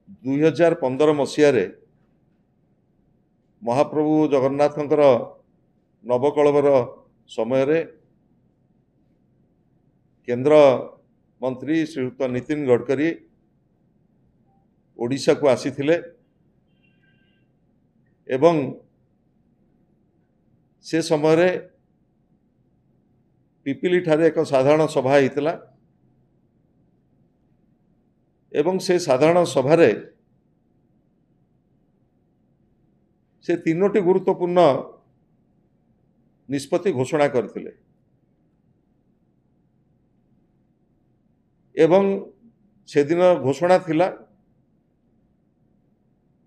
2015 मसीह महाप्रभु जगन्नाथंकर नवकलवर समय रे केंद्र मंत्री श्रीयुक्त नितिन गडकरी ओडिशा को आसीथिले एवं से समय रे पिपिली ठारे एक साधारण सभा होता एवं से साधारण सभा रे से तीनोटी गुरुत्वपूर्ण निष्पत्ति घोषणा करथिले एवं से दिन घोषणा थिला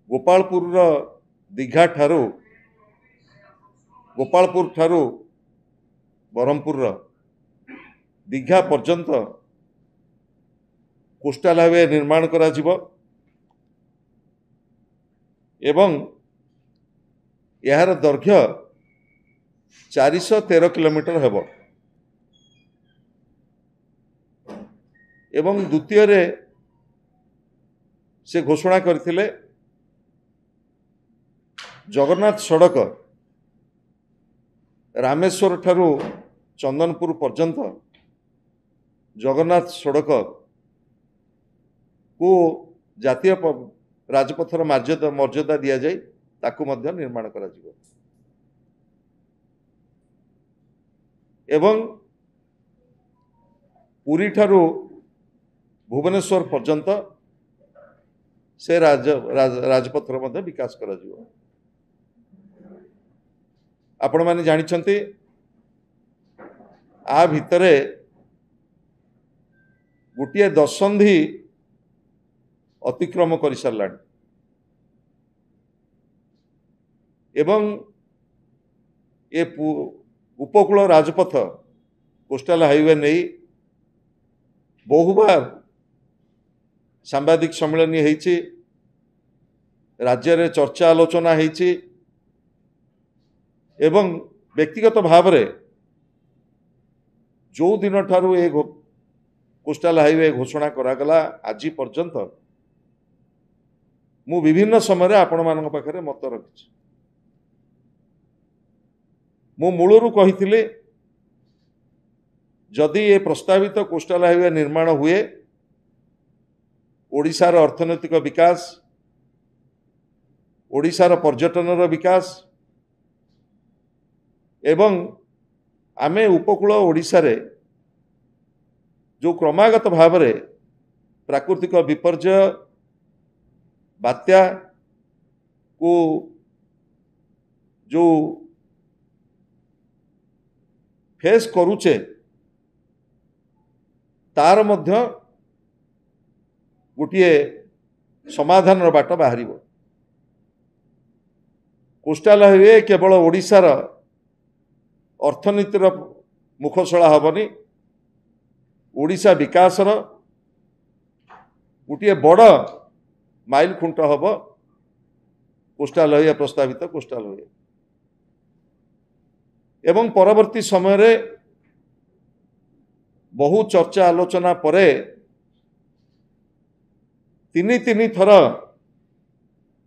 गोपालपुर दीघा ठारू गोपालपुर ठारू बरहमपुर दीघा पर्यंत कोस्टाल हाईवे निर्माण करा जिवो एवं यार दैर्घ्य 413 किलोमीटर हेबो एवं द्वितीय रे से घोषणा करथिले जगन्नाथ सड़क रामेश्वर ठारू चंदनपुर पर्यंत जगन्नाथ सड़क को जातीय राजपथर मर्यादा दि जाए ताकू मध्य निर्माण करा जिवो एवं पुरी ठारू भुवनेश्वर पर्यंत से राजपथर मध्य विकास करा जिवो आपण माने जानिछन्ते आ भितरे गोटे दशंधि अतिक्रम कर सारा एवं ये उपकूल राजपथ कोस्टाल हाईवे नहीं बहुबार सांबादिक सम्मेलन होती राज्य रे चर्चा आलोचना होती एवं व्यक्तिगत भाव रे जो दिन ठारू ए कोस्टाल हाईवे घोषणा करागला आज पर्यंत मु विभिन्न समय आपण मान पाखे मत रखी मु मूलरू कही जदि ये प्रस्तावित कोस्टाल हाईवे निर्माण हुए ओडिशार अर्थनैतिक विकास ओडिशार पर्यटन विकास एवं आमे उपकूल ओडिशा रे जो क्रमागत भाव रे प्राकृतिक विपर्यय बात्या को जो फेस करूचे तार मध्य गोटे समाधान बाट बाहर कोस्टाल हाईवे केवल ओडिशार अर्थनीतिर मुखशला हेनी ओडिशा विकासर गोटे बड़ माइल खुंट हम कोस्टाल हाईवे प्रस्तावित कोस्टाल हाईवे एवं परवर्ती समय रे बहु चर्चा आलोचना परे तीन थर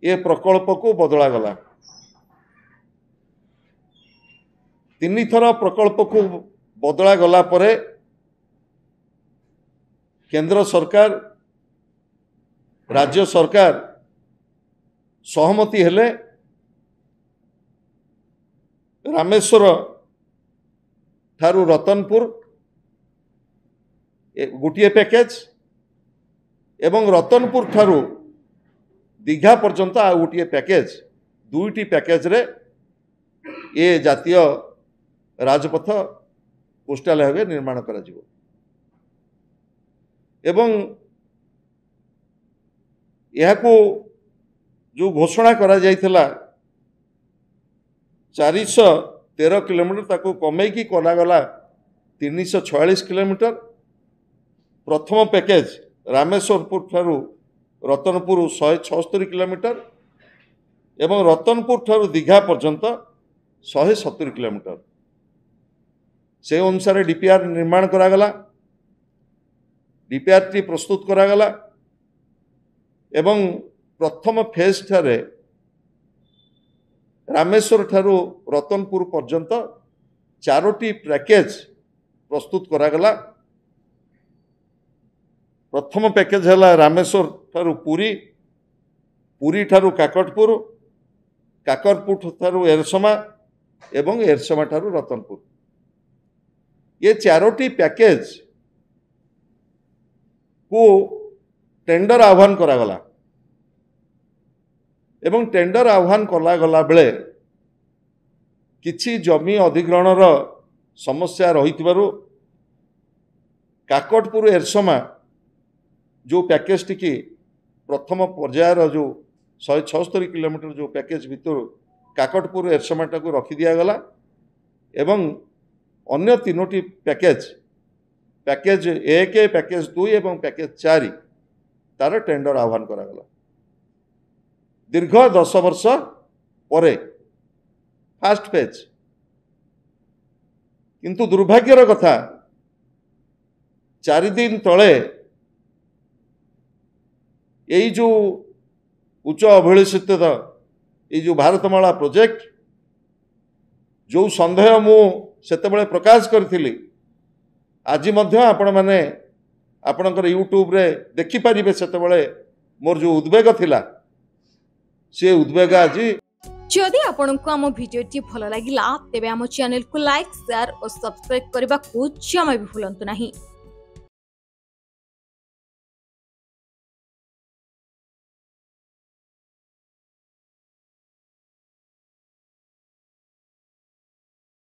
ये प्रकल्प को बदला गला तीन थर प्रकल्प को बदला गला परे केंद्र सरकार राज्य सरकार सहमति हेले रामेश्वर ठारू रतनपुर गोटे पैकेज एवं रतनपुर ठारू दीघा पर्यंत आ गोटे पैकेज दुईटी पैकेज रे ये जातीय राजपथ कोस्टाल हाईवे निर्माण करा जिवो एवं यह को जो घोषणा करा जाइथिला 413 किलोमीटर ताको कमे की करागला 346 किलोमीटर प्रथम पैकेज रामेश्वरपुर ठारू रतनपुर 176 किलोमीटर एवं रतनपुर ठारू दीघा पर्यंत 170 किलोमीटर से अनुसार डीपीआर निर्माण करागला डीपीआर टी प्रस्तुत करागला एवं प्रथम फेज ठारे रामेश्वर ठारू रतनपुर पर्यंत 4टी पैकेज प्रस्तुत करागला। प्रथम पैकेज है रामेश्वर ठारू पुरी, पुरी ठारू काकटपुर, काकटपुर ठारू एरसमा एवं एरसमा ठारू रतनपुर। ये 4टी पैकेज को टेंडर आह्वान करागला एवं टेंडर आह्वान कला गला बेले किछि जमी अधिग्रहणर समस्या रही काकटपुर एरसमा जो पैकेज टी प्रथम पर्यायर जो 176 किलोमीटर जो पैकेज भितर काकटपुर एरसमाटा को रखी दिगला एवं अन्य 3टी पैकेज पैकेज 1, पैकेज 2 एवं पैकेज 4 तार टेंडर आह्वान करागला। दीर्घ 10 वर्ष परे फास्ट फेज, किंतु दुर्भाग्यर कथा 4 दिन तले यही जो उच्च अभिलषित ये जो भारतमाला प्रोजेक्ट जो संदेह मु सेतेबेले प्रकाश करथिली आज मध्य आपण माने आपणकर यूट्यूब रे देखि परिबे सेतेबेले मोर जो उद्वेग थिला से उद्वेग आज। जदि आपंक आम भिडी भल लगा तेब आम चैनल को लाइक, शेयर और सब्सक्राइब करने को जमा भी भूलु नहीं।